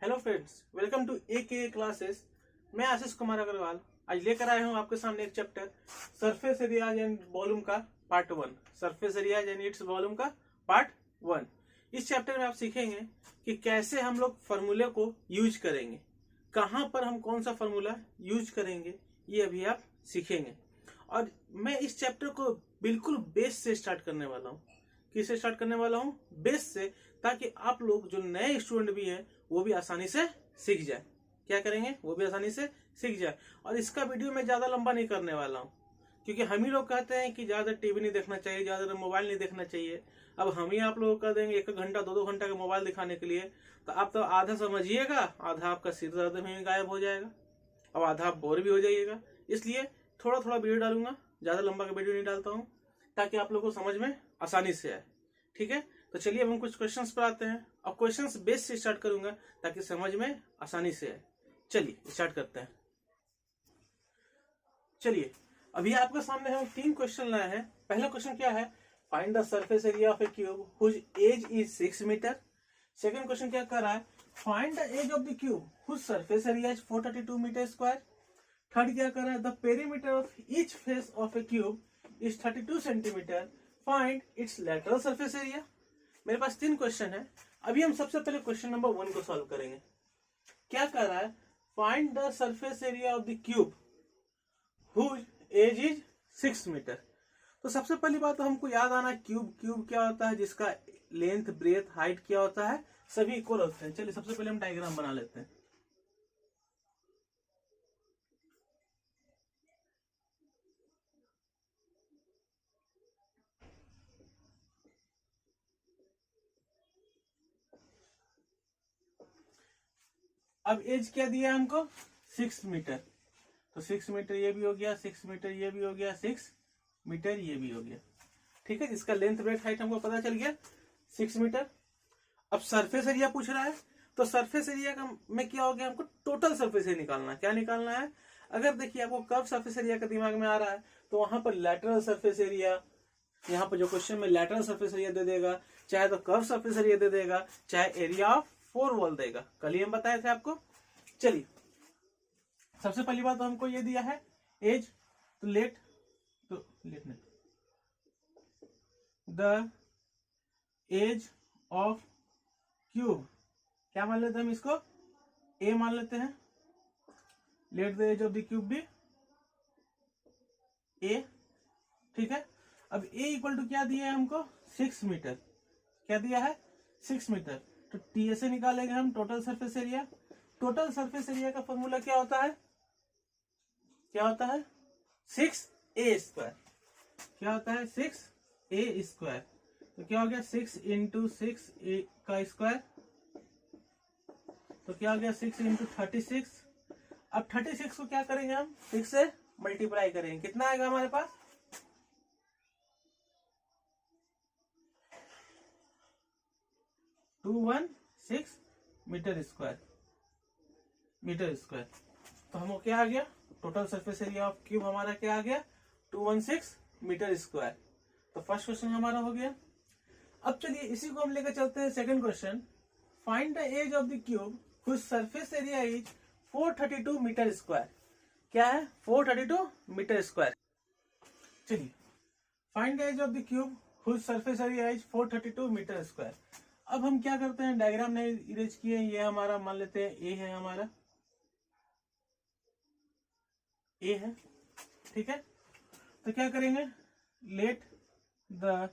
Hello friends, welcome to ए के classes. मैं आशीष कुमार अग्रवाल आज लेकर आया हूं आपके सामने एक chapter surface areas and volume का part 1। Surface areas and its volume का पार्ट 1। इस चैप्टर में आप सीखेंगे कि कैसे हम लोग फार्मूले को यूज करेंगे, कहां पर हम कौन सा फार्मूला यूज करेंगे, ये अभी आप सीखेंगे। और मैं इस चैप्टर को बिल्कुल बेस से स्टार्ट करने वाला हूँ। किससे स्टार्ट करने वाला हूँ? बेस से, ताकि आप लोग जो नए स्टूडेंट भी हैं वो भी आसानी से सीख जाए। क्या करेंगे? वो भी आसानी से सीख जाए। और इसका वीडियो मैं ज्यादा लंबा नहीं करने वाला हूँ, क्योंकि हम ही लोग कहते हैं कि ज्यादा टीवी नहीं देखना चाहिए, ज्यादा मोबाइल नहीं देखना चाहिए। अब हम ही आप लोगों को कह देंगे 1 घंटा 2 घंटा का मोबाइल दिखाने के लिए, तो आप तो आधा समझिएगा, आधा आपका सिर दर्द में गायब हो जाएगा, अब आधा आप बोर भी हो जाइएगा। इसलिए थोड़ा थोड़ा वीडियो डालूंगा, ज्यादा लंबा का वीडियो नहीं डालता हूँ, ताकि आप लोगों को समझ में आसानी से आए। ठीक है, तो चलिए अब हम कुछ क्वेश्चंस पर आते हैं। और क्वेश्चंस बेस से स्टार्ट करूंगा ताकि समझ में आसानी से आए। चलिए स्टार्ट करते हैं। चलिए, अभी आपके सामने हम 3 क्वेश्चन लाए हैं। पहला क्वेश्चन क्या है? Find the surface area of a cube whose edge is 6 metre. Second question क्या कर रहा है? Find the edge of the cube whose surface area is 432 metre square. Third क्या कर रहा है? The perimeter of each face of a cube is 32 centimetre. Find its lateral surface area. मेरे पास 3 क्वेश्चन है। अभी हम सबसे पहले क्वेश्चन नंबर 1 को सॉल्व करेंगे। क्या कर रहा है? Find the surface area of the cube whose edge is 6 metre. तो सबसे पहली बात तो हमको याद आना, क्यूब क्यूब क्या होता है? जिसका लेंथ ब्रेथ हाइट क्या होता है? सभी इक्वल होते हैं। चलिए सबसे पहले हम डायग्राम बना लेते हैं। अब एज क्या दिया हमको? 6 मीटर। तो 6 मीटर ये भी हो गया, 6 मीटर ये भी हो गया, 6 मीटर ये भी हो गया। ठीक है, इसका लेंथ ब्रेथ हाइट हमको पता चल गया 6 मीटर। अब सरफेस एरिया पूछ रहा है, तो सरफेस एरिया का में क्या हो गया? हमको टोटल सरफेस एरिया निकालना है। क्या निकालना है? अगर देखिए आपको कर्व सरफेस एरिया का दिमाग में आ रहा है, तो वहां पर लैटरल सरफेस एरिया, यहाँ पर जो क्वेश्चन में लैटरल सरफेस एरिया दे देगा, चाहे तो कर्व सरफेस एरिया दे देगा, चाहे एरिया ऑफ 4 वॉल देगा। कल ही हम बताए थे आपको। चलिए, सबसे पहली बात तो हमको ये दिया है एज, तो let the edge of cube, क्या मान लेते हैं हम इसको? ए मान लेते हैं। Let the edge of the cube भी ए। ठीक है, अब ए इक्वल टू क्या दिया है हमको? 6 मीटर। क्या दिया है? 6 मीटर। तो टी से निकालेंगे हम total surface area. Total surface area का फॉर्मूला क्या होता है? क्या होता है? 6a square. क्या होता है? 6a square. तो क्या हो गया? 6 इंटू 6a का स्क्वायर, तो क्या हो गया? 6 इंटू 36। अब 36 को क्या करेंगे हम? 6 से मल्टीप्लाई करेंगे। कितना आएगा हमारे पास? 216 मीटर स्क्वायर। तो हमको क्या आ गया? Total surface area of cube हमारा क्या आ गया? 216 मीटर स्क्वायर। तो फर्स्ट क्वेश्चन हमारा हो गया। अब चलिए इसी को हम लेकर चलते हैं second question. Find the edge of the cube whose surface area is 432 metre square. क्या है? 432 मीटर स्क्वायर। चलिए, find the edge of the cube whose surface area is 432 metre square. अब हम क्या करते हैं? डायग्राम नहीं इरेज किए, ये हमारा मान लेते हैं ए है, हमारा ए है। ठीक है, तो क्या करेंगे? Let the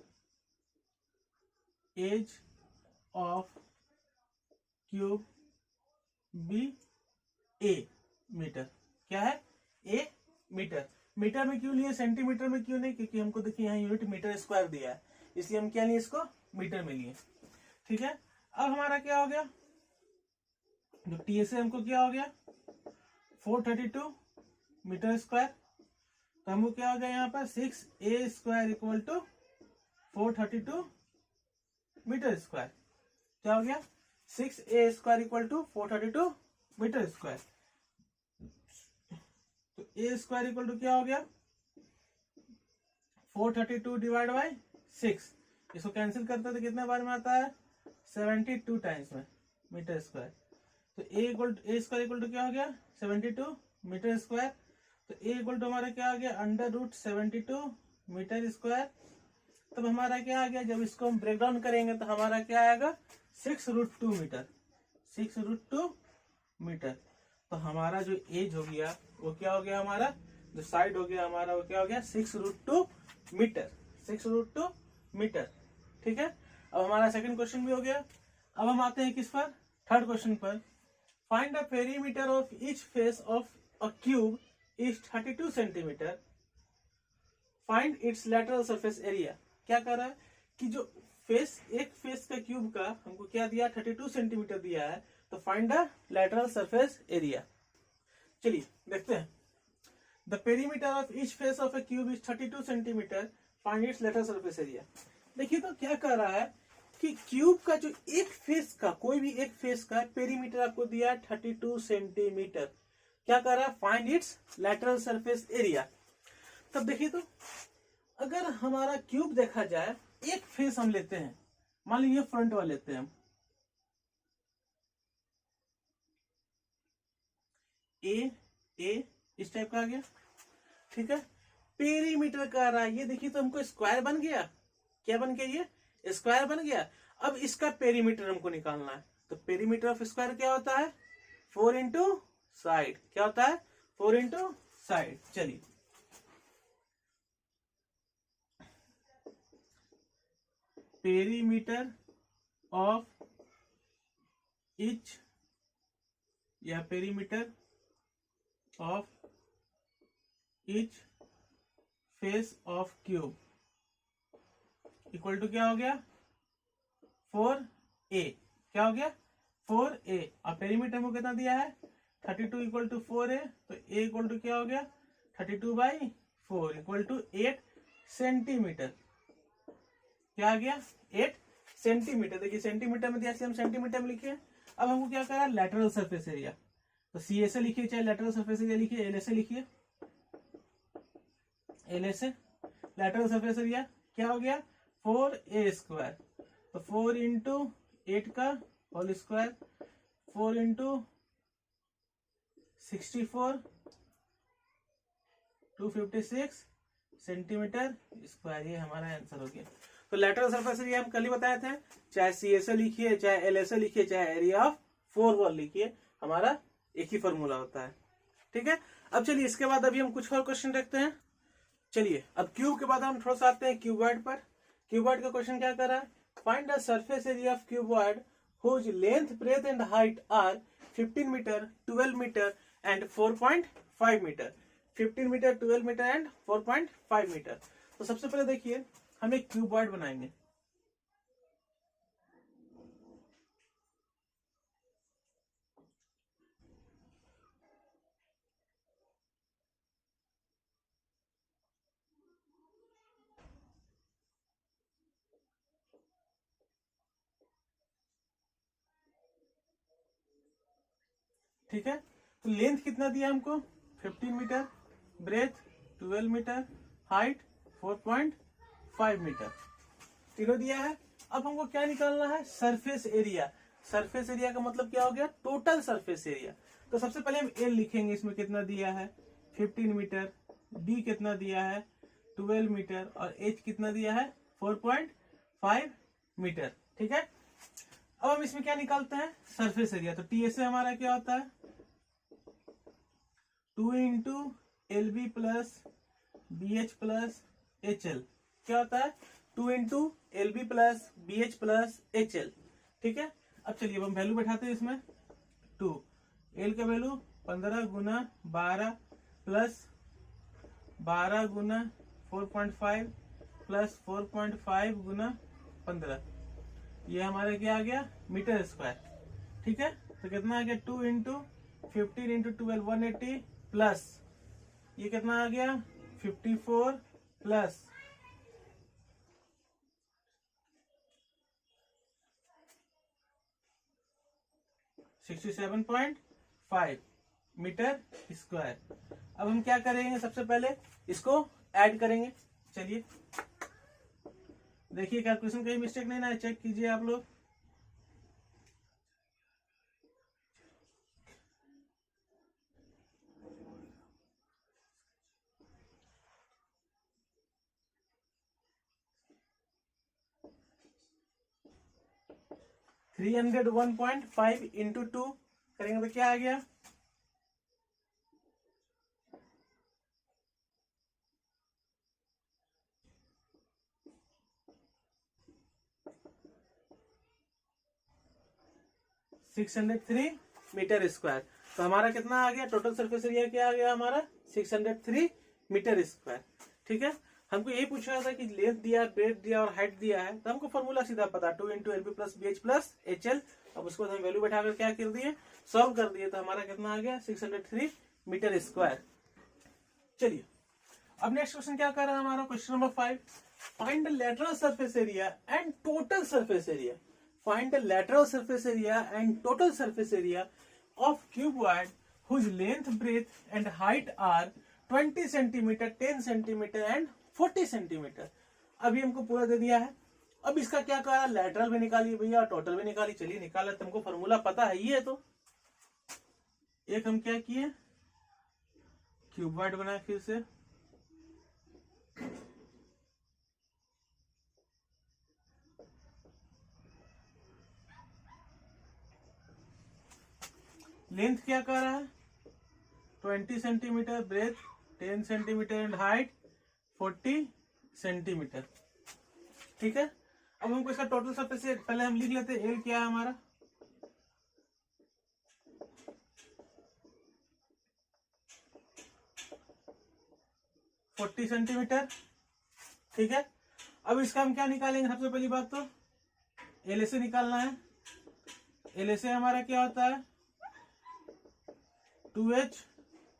edge of cube be a metre. क्या है? ए मीटर। मीटर में क्यों लिए, सेंटीमीटर में क्यों नहीं? क्योंकि हमको देखिए यहाँ यूनिट मीटर स्क्वायर दिया है, इसलिए हम क्या लिए? इसको मीटर में लिए। ठीक है, अब हमारा क्या हो गया? जो टी से हमको क्या हो गया? 432 मीटर स्क्वायर। तो हमको क्या हो गया यहाँ पर? 6a square equal to 432 metre square. क्या हो गया? 6a square equal to 432 metre square. तो a स्क्वायर इक्वल टू क्या हो गया? 432 डिवाइड बाई 6। इसको कैंसिल करते तो कितने बार में आता है? 72 टाइम्स में मीटर स्क्वायर। तो ए स्क्वायर इक्वल टू क्या हो गया 72 मीटर स्क्वायर। तो ए इक्वल टू हमारा क्या आ गया √72 मीटर स्क्वायर। तब हमारा क्या आ गया, जब इसको हम ब्रेक डाउन करेंगे तो हमारा क्या आएगा 6√2 मीटर, 6√2 मीटर। तो हमारा जो एज हो गया वो क्या हो गया, हमारा जो साइड हो गया हमारा वो क्या हो गया 6√2 मीटर, 6√2 मीटर। ठीक है, अब हमारा सेकंड क्वेश्चन भी हो गया। अब हम आते हैं किस पर, थर्ड क्वेश्चन पर। Find the perimeter of each face of a cube is 32 centimetre, find its lateral surface area. क्या कर रहा है कि जो फेस, एक फेस का क्यूब का हमको क्या दिया 32 सेंटीमीटर दिया है, तो find the lateral surface area. चलिए देखते हैं। The perimeter of each face of a cube is 32 centimetre, find its lateral surface area. देखिए तो क्या कर रहा है कि क्यूब का जो एक फेस का, कोई भी एक फेस का पेरीमीटर आपको दिया 32 सेंटीमीटर। क्या कर रहा है, find its lateral surface area. तब देखिए तो अगर हमारा क्यूब देखा जाए, एक फेस हम लेते हैं, मान लीजिए फ्रंट वाला लेते हैं हम, ए इस टाइप का आ गया। ठीक है, पेरीमीटर का रहा है, ये देखिए तो हमको स्क्वायर बन गया। क्या बन गया, ये स्क्वायर बन गया। अब इसका पेरीमीटर हमको निकालना है, तो पेरीमीटर ऑफ स्क्वायर क्या होता है 4 इंटू साइड। क्या होता है 4 इंटू साइड। चलिए पेरीमीटर ऑफ ईच या perimeter of each face of cube equal to क्या हो गया 4a। क्या हो गया 4a। अब पेरीमीटर को कितना दिया है 32 इक्वल टू 4a, तो a इक्वल टू क्या हो गया 32/4 इक्वल टू 8 सेंटीमीटर। क्या आ गया 8 सेंटीमीटर। देखिए सेंटीमीटर में दिया, हम सेंटीमीटर में लिखे। अब हमको क्या करा लैटरल सरफेस एरिया, तो सी एस ए लिखिए, चाहे लैटरल सरफेस एरिया लिखिए, एल एस ए लिखिए, L S A lateral surface area क्या हो गया 4a स्क्वायर। तो 4 इंटू 8 का whole square, 4 into 64 256 centimetre square. ये हमारा आंसर हो गया। तो लैटरल सरफेस एरिया हम कल ही बताए थे, चाहे सी एस ए लिखिए, चाहे एल एस ए लिखिए, चाहे एरिया ऑफ 4 वॉल लिखिए, हमारा एक ही फॉर्मूला होता है। ठीक है, अब चलिए इसके बाद अभी हम कुछ और क्वेश्चन देखते हैं। चलिए अब क्यूब के बाद हम थोड़ा सा आते हैं क्यूबॉइड पर। क्यूबॉइड का क्वेश्चन क्या कर रहा है, find the surface area of cuboid whose length breadth and height are 15 metre 12 metre and 4.5 metre. 15 metre 12 metre and 4.5 metre. तो सबसे पहले देखिए हम एक क्यूबॉइड बनाएंगे। ठीक है, तो लेंथ कितना दिया हमको 15 metre, breadth 12 metre, height 4.5 metre, तीनों दिया है। अब हमको क्या निकालना है सरफेस एरिया। सरफेस एरिया का मतलब क्या हो गया टोटल सरफेस एरिया। तो सबसे पहले हम एल लिखेंगे, इसमें कितना दिया है 15 मीटर, डी कितना दिया है 12 मीटर और एच कितना दिया है 4.5 मीटर। ठीक है, अब हम इसमें क्या निकालते हैं सरफेस एरिया। तो टी एस ए हमारा क्या होता है 2 into L B plus B H plus H l. क्या होता है 2 into L B plus B H plus H l. ठीक है, अब चलिए अब हम वैल्यू बैठाते हैं इसमें 2, एल का वैल्यू 15 गुना 12 प्लस 12 गुना 4.5 प्लस 4.5 गुना 15, ये हमारे क्या आ गया मीटर स्क्वायर। ठीक है, तो कितना आ गया 2 इंटू 15 इंटू 12 180 प्लस ये कितना आ गया 54 प्लस 67.5 मीटर स्क्वायर। अब हम क्या करेंगे सबसे पहले इसको ऐड करेंगे। चलिए देखिए कैलकुलेशन कहीं मिस्टेक नहीं ना है, चेक कीजिए आप लोग। 301.5 इंटू 2 करेंगे तो क्या आ गया, 603 मीटर स्क्वायर। तो हमारा कितना आ गया, टोटल सरफेस एरिया क्या आ गया हमारा, 603 मीटर स्क्वायर। ठीक है, हमको यही पूछा था कि लेंथ दिया, ब्रेथ दिया और हाइट दिया है, तो हमको फॉर्मूला सीधा पता, 2 into L B plus B H plus H L. अब उसको हम वैल्यू बैठाकर क्या कर दिए, सॉल्व कर दिए, तो हमारा कितना आ गया, 603 मीटर स्क्वायर। चलिए अब नेक्स्ट क्वेश्चन क्या कर रहा है हमारा, question number 5, find the lateral surface area and total surface area. Find the lateral surface area and total surface area of cuboid whose length, breadth and height are 20 centimetre, 10 centimetre and 40 centimetre. अभी हमको पूरा दे दिया है। अब इसका क्या करा, lateral भी निकालिए भैया, टोटल भी निकालिए। चलिए निकाला, तुमको फॉर्मूला पता है ही है। तो एक हम क्या किए, क्यूबॉइड बनाए, फिर से लेंथ क्या कर रहा है, 20 centimetre, breadth 10 centimetre and height 40 centimetre. ठीक है, अब हमको इसका टोटल सरफेस से पहले हम लिख लेते हैं, एल क्या है हमारा, फोर्टी सेंटीमीटर। ठीक है, अब इसका हम क्या निकालेंगे, सबसे पहली बात तो एल से निकालना है। एल से हमारा क्या होता है, 2h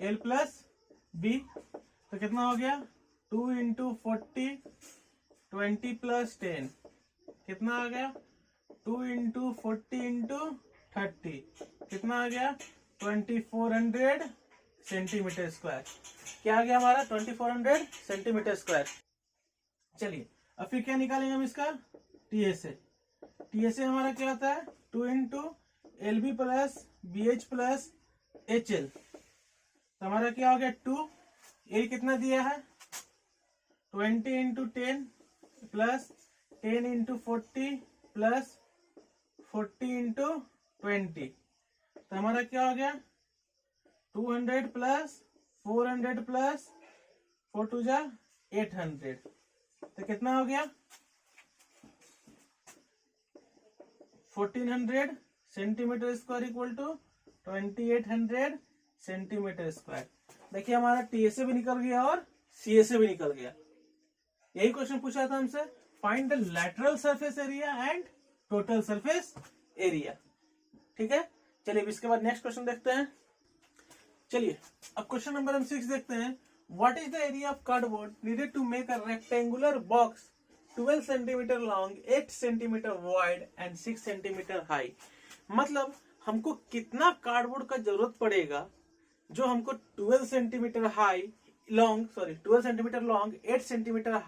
एल प्लस बी, तो कितना हो गया, 2 इंटू 40, 20 प्लस 10, कितना आ गया, 2 इंटू 40 इंटू 30, कितना आ गया, 2400 सेंटीमीटर स्क्वायर। क्या आ गया हमारा, 2400 सेंटीमीटर स्क्वायर। चलिए अब फिर क्या निकालेंगे हम इसका, टीएसए। टीएसए हमारा क्या होता है, 2 into L B plus B H plus H l. तो हमारा क्या हो गया, 2, एल कितना दिया है, 20 into 10 plus 10 into 40 plus 40 into 20। तो हमारा क्या हो गया, 200 प्लस 400 प्लस 4 टू जा 800। तो कितना हो गया, 1400 centimetre square equal to 2800 centimetre square. देखिए हमारा टीएसए भी निकल गया और सीएसए भी निकल गया। यही क्वेश्चन पूछा था हमसे, find the lateral surface area and total surface area. ठीक है, चलिए अब इसके बाद नेक्स्ट क्वेश्चन देखते हैं। चलिए अब क्वेश्चन नंबर हम 6 देखते हैं, what is the area of cardboard needed to make a rectangular box 12 centimetre long, 8 centimetre wide and 6 centimetre high. मतलब हमको कितना कार्डबोर्ड का जरूरत पड़ेगा जो हमको 12 centimetre high long, 12 centimetre long, 8 centimetre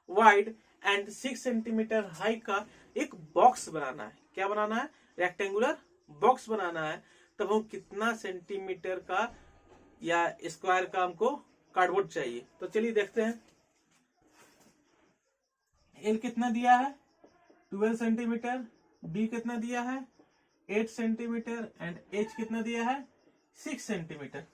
wide and 6 centimetre high का एक बॉक्स बनाना है। क्या बनाना है, रेक्टेंगुलर बॉक्स बनाना है। तब हम कितना सेंटीमीटर का या स्क्वायर का हमको कार्डबोर्ड चाहिए। तो चलिए देखते हैं, एल कितना दिया है, 12 सेंटीमीटर, बी कितना दिया है, 8 सेंटीमीटर एंड एच कितना दिया है, 6 सेंटीमीटर।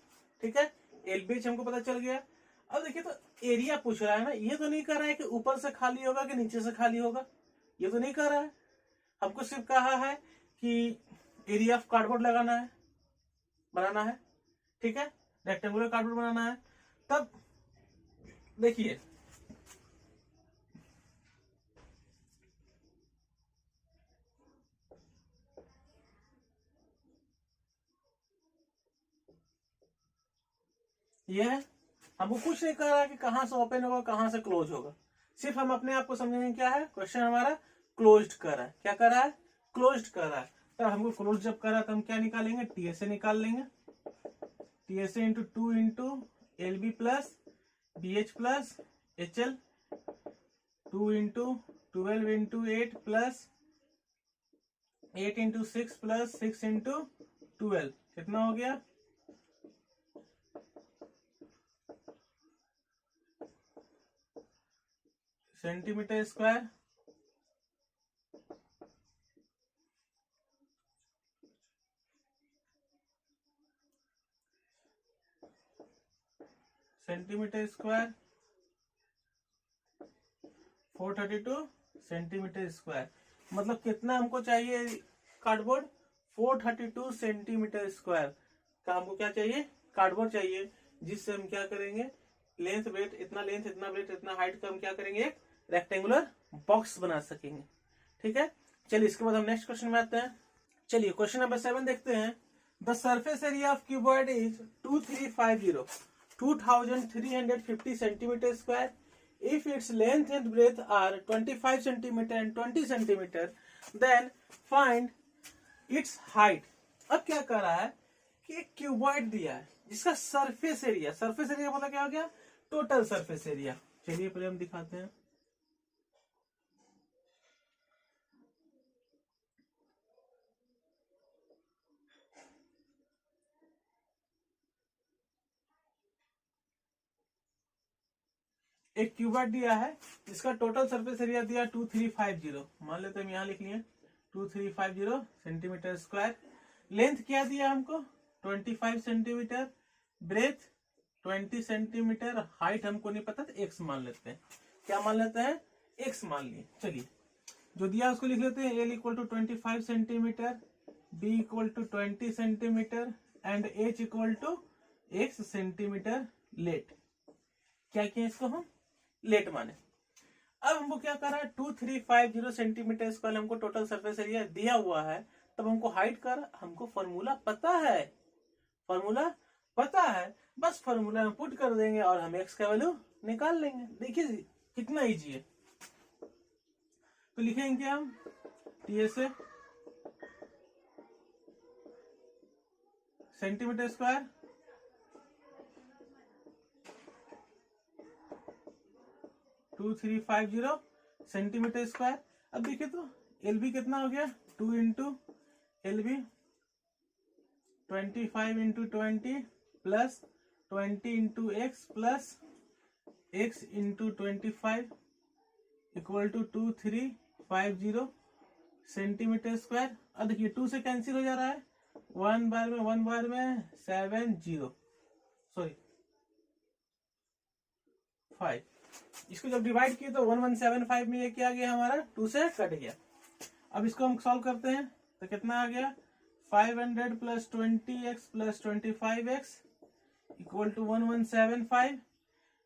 ठीक है, एल बी एच हमको पता चल गया। अब देखिए तो एरिया पूछ रहा है ना, ये तो नहीं कह रहा है कि ऊपर से खाली होगा कि नीचे से खाली होगा, ये तो नहीं कह रहा है। हमको सिर्फ कहा है कि एरिया ऑफ कार्डबोर्ड लगाना है, बनाना है। ठीक है, रेक्टेंगुलर कार्डबोर्ड बनाना है। तब देखिए ये है, हमको कुछ नहीं कह रहा है कि कहां से ओपन होगा कहां से क्लोज होगा, सिर्फ हम अपने आप को समझेंगे क्या है, क्वेश्चन हमारा क्लोज्ड कर रहा है। क्या कर रहा है, क्लोज्ड कर रहा है। तब हमको क्लोज जब कर रहा है तो हम क्या निकालेंगे, टीएसए निकाल लेंगे। TSA into 2 into L B plus B H plus H L, 2 into 12 into 8 plus 8 into 6 plus 6 into 12, कितना हो गया, centimetre square. Centimetre square, 432 centimetre square. मतलब कितना हमको चाहिए कार्डबोर्ड? 432 सेंटीमीटर स्क्वायर का हमको क्या चाहिए? कार्डबोर्ड चाहिए, जिससे हम क्या करेंगे, लेंथ ब्रेथ इतना, लेंथ इतना, ब्रेथ इतना, हाइट का हम क्या करेंगे, एक रेक्टेंगुलर बॉक्स बना सकेंगे। ठीक है, चलिए इसके बाद हम नेक्स्ट क्वेश्चन में आते हैं। चलिए क्वेश्चन नंबर 7 देखते हैं। The surface area of cuboid is 2350 centimetre square. If its length and breadth are 25 centimeter and 20 centimeter, then find its height। अब क्या कर रहा है कि एक क्यूबॉइड दिया है जिसका सरफेस एरिया, सरफेस एरिया मतलब क्या हो गया? Total surface area. चलिए पहले हम दिखाते हैं। एक क्यूबॉइड दिया है जिसका टोटल सरफेस एरिया दिया 2350, मान लेते हैं हम यहाँ लिख लिए 2350 सेंटीमीटर स्क्वायर। लेंथ क्या दिया हमको? 25 सेंटीमीटर, ब्रेथ 20 सेंटीमीटर, हाइट हमको नहीं पता तो एक्स मान लेते हैं। क्या मान लेते हैं? एक्स मान लिए। चलिए जो दिया उसको लिख लेते हैं। L equal to 25 centimetre, B equal to 20 centimetre and H equal to X centimetre let. क्या किया इसको हम? लेट माने। अब हमको क्या कर रहा है? 2350 सेंटीमीटर स्क्वायर हमको टोटल सरफेस एरिया दिया हुआ है, तब हमको हाइट कर, हमको फॉर्मूला पता है, फॉर्मूला पता है, बस फॉर्मूला में पुट कर देंगे और हम एक्स का वैल्यू निकाल लेंगे। देखिए कितना इजी है। तो लिखेंगे हम TSA centimetre square, 2350 centimetre square. अब देखिए तो एल बी कितना हो गया? 2 into L B 25 into 20 plus 20 into x plus X into 25 equal to 2350 centimetre square. अब देखिए 2 से कैंसिल हो जा रहा है, 1 बार में 70, सॉरी 5। इसको जब डिवाइड किए तो 1175 में ये क्या आ गया हमारा? 2 से कट गया। अब इसको हम सॉल्व करते हैं तो कितना आ गया? 500 plus 20x plus 25x equal to 1175।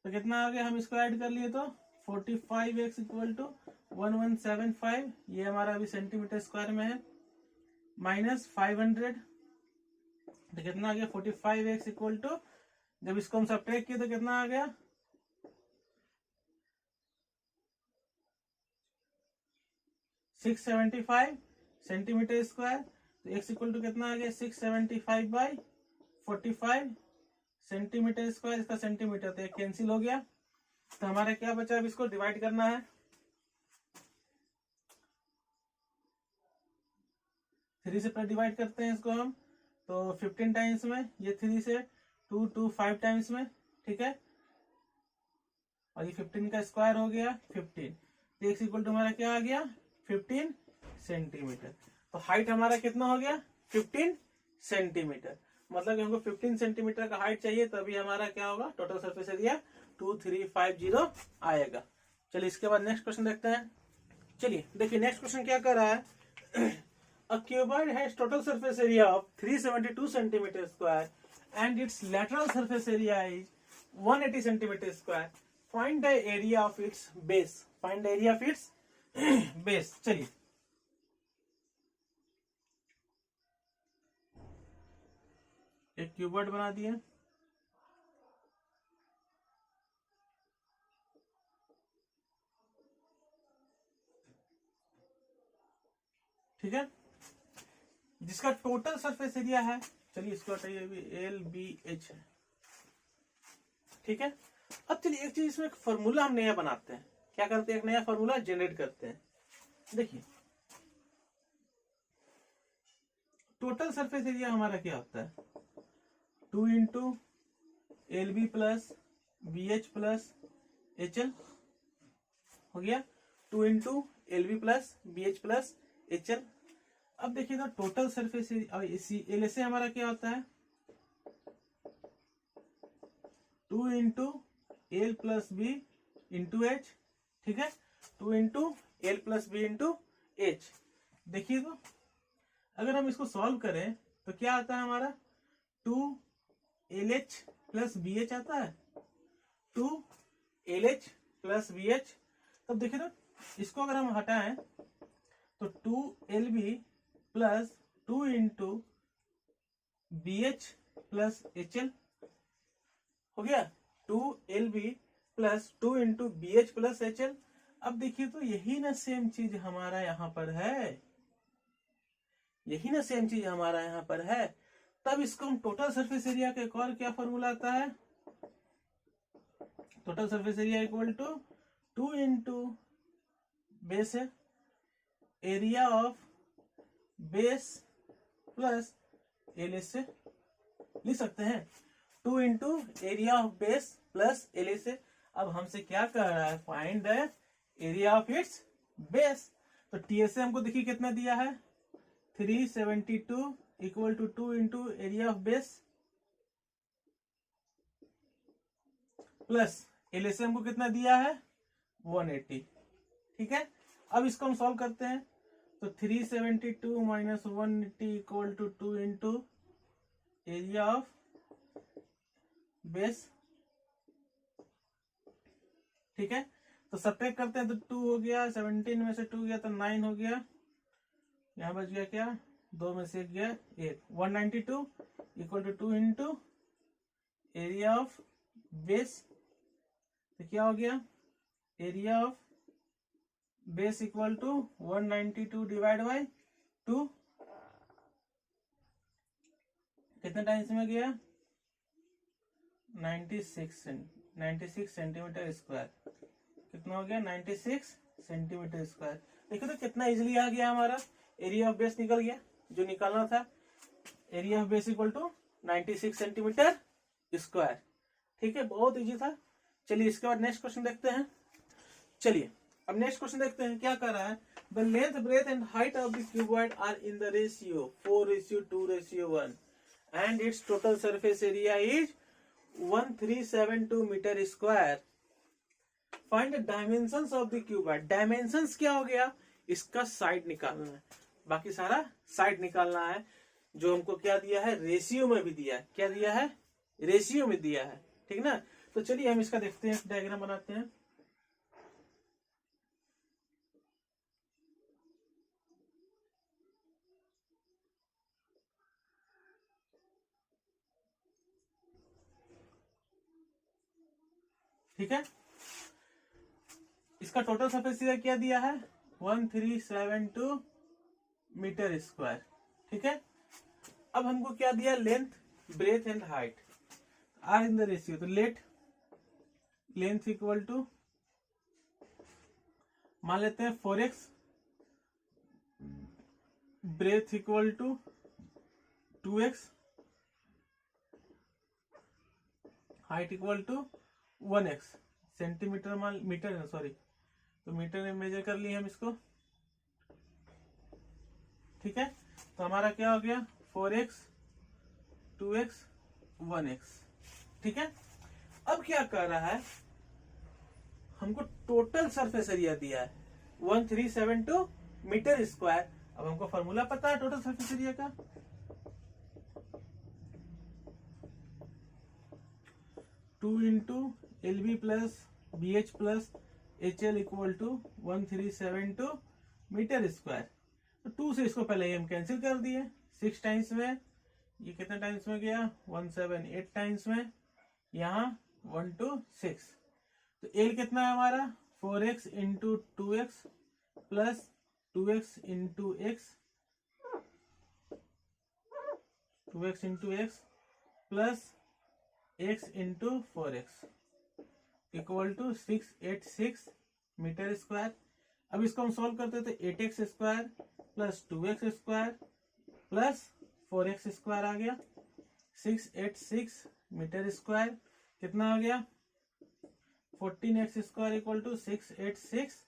तो कितना आ गया? हम इसको ऐड कर लिए तो 45x इक्वल टू 1175, ये हमारा अभी सेंटीमीटर स्क्वायर में है, माइनस 500 तो कितना आ गया? 45x इक्वल टू, जब इसको हम सब्ट्रैक्ट किए तो कितना आ गया? 675 सेंटीमीटर स्क्वायर। तो x इक्वल टू कितना आ गया? 675 बाई 45 सेंटीमीटर स्क्वायर। इसका सेंटीमीटर तो कैंसिल हो गया, तो हमारा क्या बचा? अब इसको डिवाइड करना है। 3 से डिवाइड करते हैं इसको हम, तो 15 टाइम्स में, ये 3 से 2 5 टाइम्स में, ठीक है। और ये 15 का स्क्वायर हो गया 15, तो x इक्वल टू हमारा क्या आ गया? 15 सेंटीमीटर। तो हाइट हमारा कितना हो गया? 15 सेंटीमीटर। मतलब कि हमको 15 सेंटीमीटर का हाइट चाहिए, तभी हमारा क्या होगा? टोटल सरफेस एरिया 2350 आएगा। चलिए इसके बाद नेक्स्ट क्वेश्चन देखते हैं। चलिए देखिए नेक्स्ट क्वेश्चन क्या कर रहा है। A cuboid has total surface area of 372 centimeter square and its lateral surface area is 180 centimeter square. Find the area of its base. Find the area of its base. चलिए एक cuboid बना दिए, ठीक है, जिसका टोटल सरफेस एरिया है, चलिए इसको हटाइए, अभी LBH है, ठीक है। अब चलिए एक चीज, इसमें एक फॉर्मूला हम नया बनाते हैं। क्या करते हैं? एक नया फॉर्मूला जनरेट करते हैं। देखिए टोटल सरफेस एरिया हमारा क्या होता है? 2 into LB plus BH plus HL हो गया, 2 into LB plus BH plus HL। अब देखिए तो टोटल सरफेस एरिया LSA हमारा क्या होता है? 2 into L plus B into H, ठीक है, 2 into L plus B into H. देखिए तो अगर हम इसको सॉल्व करें तो क्या आता है हमारा, 2 L H plus B H आता है, 2 L H plus B H. तब देखिए तो इसको अगर हम हटाएं तो 2 L B plus 2 into B H plus H L हो गया, 2 L B plus 2 into B H plus H L. अब देखिए तो यही ना सेम चीज हमारा यहाँ पर है, यही ना सेम चीज हमारा यहाँ पर है। तब इसको हम टोटल सरफेस एरिया का एक और क्या फॉर्मूला आता है, total surface area equal to 2 into base है area of base plus L से लिख सकते हैं, 2 into area of base plus L से। अब हमसे क्या कह रहा है, find the area of its base. तो टीएसए हमको देखिए कितना दिया है, 372 equal to 2 into area of base plus LSA हमको कितना दिया है, 180, ठीक है। अब इसको हम सॉल्व करते हैं तो 372 minus 180 equal to 2 into area of base, ठीक है। तो सब्ट्रैक्ट करते हैं तो 2 हो गया, 17 में से 2 गया तो 9 हो गया, यहां बच गया क्या, 2 में से 1 गया 1, 192 equal to 2 into area of base. तो क्या हो गया, area of base equal to 192 divide by 2, कितने टाइम्स में गया, 96 सेंटीमीटर स्क्वायर, कितना हो गया, 96 सेंटीमीटर स्क्वायर। देखो तो कितना इजीली आ गया, हमारा एरिया ऑफ बेस निकल गया जो निकालना था, area of base equal to 96 centimetre square, ठीक है, बहुत इजी था। चलिए इसके बाद नेक्स्ट क्वेश्चन देखते हैं। चलिए अब नेक्स्ट क्वेश्चन देखते हैं क्या कर रहा है, the length breadth and height of the cuboid are in the ratio 4:2:1 and its total surface area is 1372 metre square. Find the dimensions of the cuboid. Dimensions क्या हो गया, इसका साइड निकालना है, बाकी सारा साइड निकालना है, जो हमको क्या दिया है, रेशियो में भी दिया है, क्या दिया है, रेशियो में दिया है, ठीक ना। तो चलिए हम इसका देखते हैं, डायग्राम बनाते हैं। ठीक है, इसका टोटल सरफेस एरिया क्या दिया है, 1372 मीटर स्क्वायर, ठीक है। अब हमको क्या दिया, length breadth and height are in the ratio, तो लेट लेंथ इक्वल टू मान लेते हैं 4x, breadth equal to 2x, height equal to 1x, centimetre मान मीटर है, सॉरी, तो मीटर में मेजर कर लिए हम इसको, ठीक है। तो हमारा क्या हो गया, 4x 2x 1x, ठीक है। अब क्या कर रहा है, हमको टोटल सरफेस एरिया दिया है 1372 मीटर स्क्वायर। अब हमको फॉर्मूला पता है टोटल सरफेस एरिया का, two into L B plus B H plus H L equal to 1372 metre square. तो 2 से इसको पहले हम कैंसिल कर दिए, 6 टाइम्स में, ये कितने टाइम्स में गया, 178 टाइम्स में, यहाँ 126। तो एल कितना है हमारा, 4x into 2x plus 2x into x, 2x into x plus x into 4x equal to 686 metre square. अब इसको हम सॉल्व करते तो 8x square plus 2x square plus 4x square आ गया, 686 मीटर स्क्वायर, कितना आ गया, 14x square equal to 686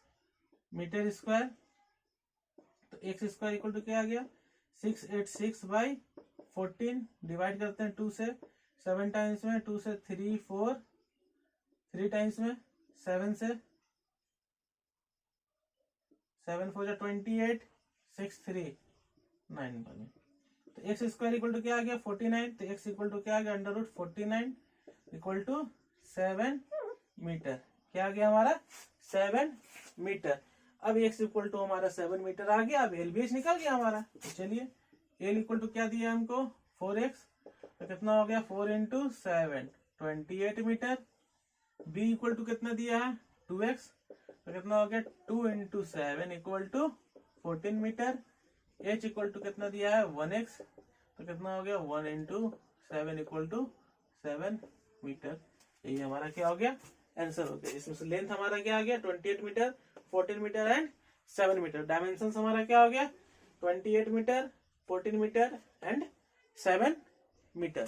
metre square. तो x स्क्वायर इक्वल टू क्या आ गया, 686 बाई 14, डिवाइड करते हैं 2 से, 7 टाइम्स में, 2 से 3 4 3 टाइम्स में 7 से 7 4 28 6 3 9 बने। तो एक्स स्क्वायर इक्वल टू क्या आ गया 49। तो एक्स इक्वल टू क्या आ गया under root 49 equal to 7 metre. क्या आ गया हमारा 7 मीटर। अब एक्स इक्वल टू हमारा 7 मीटर आ गया। अब एल बी एच निकल गया हमारा। तो चलिए एल इक्वल टू क्या दिया हमको 4x। तो कितना हो गया 4 into 7 28 metre. B equal to कितना दिया है 2x। तो कितना हो गया 2 into 7 equal to 14 metre. h equal to कितना दिया है 1x। तो कितना हो गया 1 इंटू 7 इक्वल टू 7 मीटर। यही हमारा क्या हो गया आंसर हो गया। इसमें से लेंथ हमारा क्या आ गया 28 metre 14 metre and 7 metre. Dimension हमारा क्या हो गया 28 मीटर 14 मीटर एंड 7 मीटर।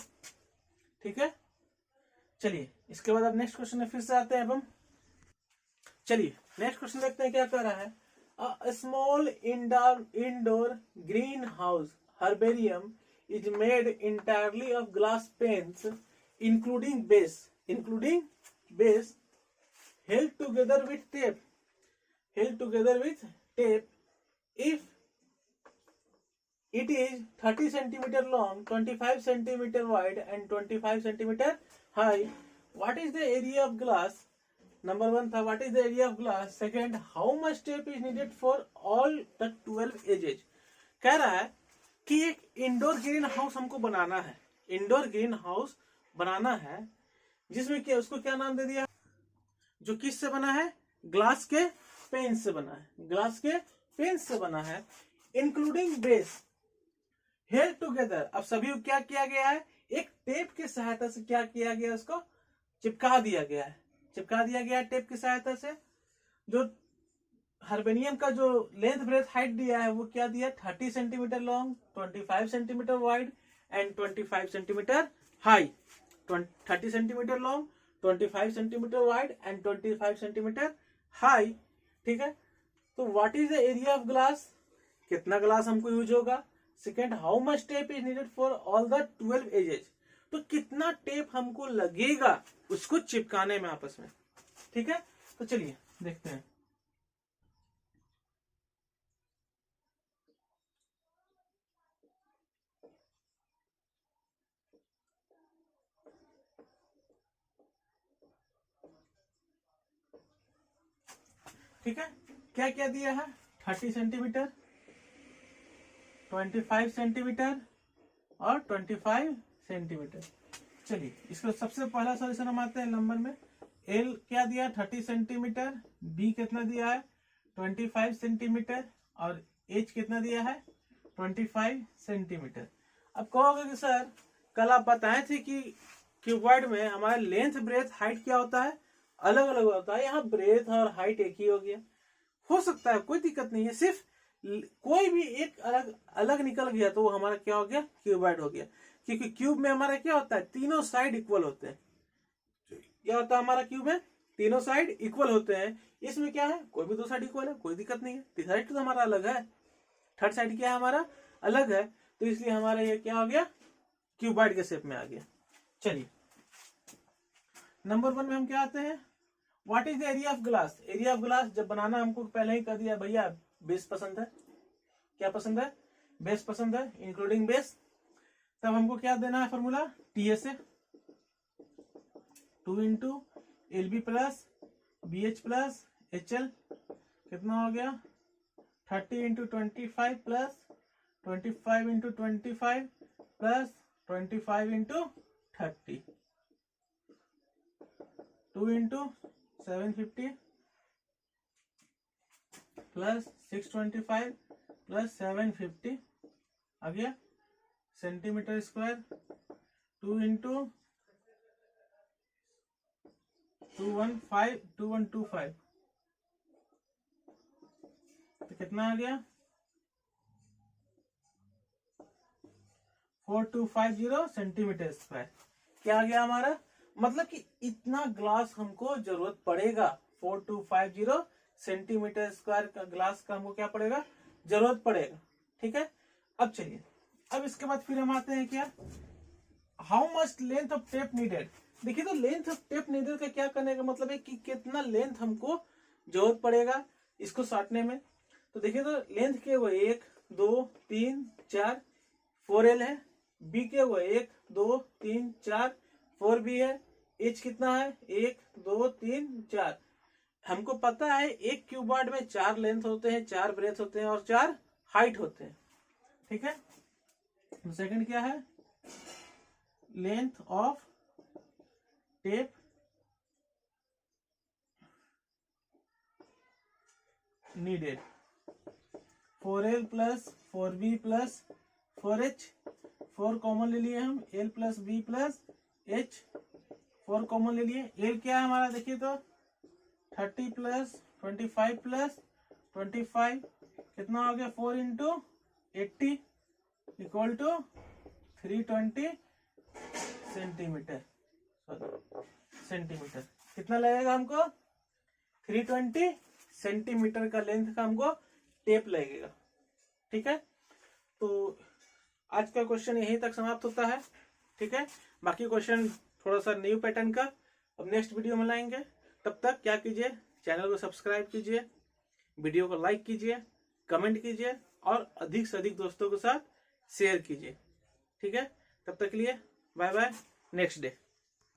ठीक है। चलिए इसके बाद अब नेक्स्ट क्वेश्चन में फिर से आते हैं। अब हम चलिए नेक्स्ट क्वेश्चन देखते हैं क्या कर रहा है। A small indoor greenhouse herbarium is made entirely of glass panes, including base, held together with tape. If it is 30 centimeter long, 25 centimeter wide, and 25 centimeter high, what is the area of glass? Number 1 था what is the area of glass. Second how much tape is needed for all the 12 edges. कह रहा है कि एक indoor green house हमको बनाना है। Indoor green house बनाना है जिसमें क्या उसको क्या नाम दे दिया जो किस से बना है ग्लास के पेन से बना है। ग्लास के पेन से बना है इंक्लूडिंग बेस हेल्ड टुगेदर। अब सभी क्या किया गया है एक टेप की सहायता से क्या किया गया उसको चिपका दिया गया है। चिपका दिया गया टेप की सहायता से। जो हार्बेनियम का जो लेंथ ब्रेथ हाइट दिया है वो क्या दिया 30 centimetre long 25 centimetre wide and 25 centimetre high. 30 centimetre long 25 centimetre wide and 25 centimetre high. ठीक है। तो what is the area of glass कितना ग्लास हमको यूज होगा। Second how much tape is needed for all the 12 edges. तो कितना tape हमको लगेगा उसको चिपकाने में आपस में। ठीक है। तो चलिए देखते हैं। ठीक है। क्या क्या दिया है 30 सेंटीमीटर 25 सेंटीमीटर और 25 सेंटीमीटर। चलिए इसको सबसे पहला सॉल्यूशन हम आते हैं नंबर में। एल क्या दिया 30 सेंटीमीटर। बी कितना दिया है 25 सेंटीमीटर और एच कितना दिया है 25 सेंटीमीटर। अब कहोगे कि सर कल आप बताए थे कि क्यूबॉइड में हमारा लेंथ ब्रेथ हाइट क्या होता है अलग अलग होता है। यहाँ ब्रेथ और हाइट एक ही हो गया। हो सकता है कोई दिक्कत नहीं है। सिर्फ कोई भी एक अलग अलग निकल गया तो वो हमारा क्या हो गया क्यूबॉइड हो गया। क्योंकि क्यूब में हमारा क्या होता है तीनों साइड इक्वल होते हैं। क्या होता है हमारा क्यूब में तीनों साइड इक्वल होते हैं। इसमें क्या है कोई भी दो साइड इक्वल है कोई दिक्कत नहीं है। तीसरा साइड तो हमारा अलग है थर्ड साइड क्या है हमारा अलग है। तो इसलिए हमारा ये क्या हो गया क्यूबॉइड के शेप में आ गया। चलिए नंबर 1 में हम क्या आते हैं what is the area of glass. Area of glass जब बनाना हमको पहले ही कर दिया भैया बेस पसंद है। क्या पसंद है बेस पसंद है इंक्लूडिंग बेस। तब हमको क्या देना है formula T S A 2 into L B plus B H plus H L कितना हो गया 30 into 25 plus 25 into 25 plus 25 into 30 2 into 750 plus 625 plus 750 आ गया सेंटीमीटर स्क्वायर 2 इंटू 2125 तो कितना आ गया 4250 सेंटीमीटर स्क्वायर। क्या आ गया हमारा मतलब कि इतना ग्लास हमको जरूरत पड़ेगा 4250 सेंटीमीटर स्क्वायर का ग्लास का हमको क्या पड़ेगा जरूरत पड़ेगा। ठीक है। अब चलिए अब इसके बाद फिर हम आते हैं क्या how much length of tape needed. देखिए तो लेंथ ऑफ टेप नीडल का क्या करने का मतलब है कि कितना लेंथ हमको जरूरत पड़ेगा इसको साटने में। तो देखिए तो लेंथ के वो 1 2 3 4 4L है, बी के वो 1 2 3 4 4B है, एच कितना है 1 2 3 4। हमको पता है एक क्यूबॉइड में 4 लेंथ होते हैं, 4 ब्रेथ होते हैं और 4 हाइट होते हैं, ठीक है। सेकंड क्या है, length of tape needed 4L plus 4B plus 4H, 4 common ले लिए हम, L plus B plus H, 4 common ले लिए। L क्या है हमारा देखिए तो 30 प्लस 25 प्लस 25 कितना हो गया 4 into 80 equal to 320 centimetre. Centimetre कितना लगेगा हमको 320 सेंटीमीटर का लेंथ का हमको टेप लगेगा, ठीक है। तो आज का क्वेश्चन यहीं तक समाप्त होता है, ठीक है। बाकी क्वेश्चन थोड़ा सा न्यू पैटर्न का अब नेक्स्ट वीडियो में लाएंगे। तब तक क्या कीजिए, चैनल को सब्सक्राइब कीजिए, वीडियो को लाइक कीजिए, कमेंट कीजिए और अधिक से अधिक दोस्तों के साथ शेयर कीजिए, ठीक है। तब तक के लिए बाय बाय, नेक्स्ट डे।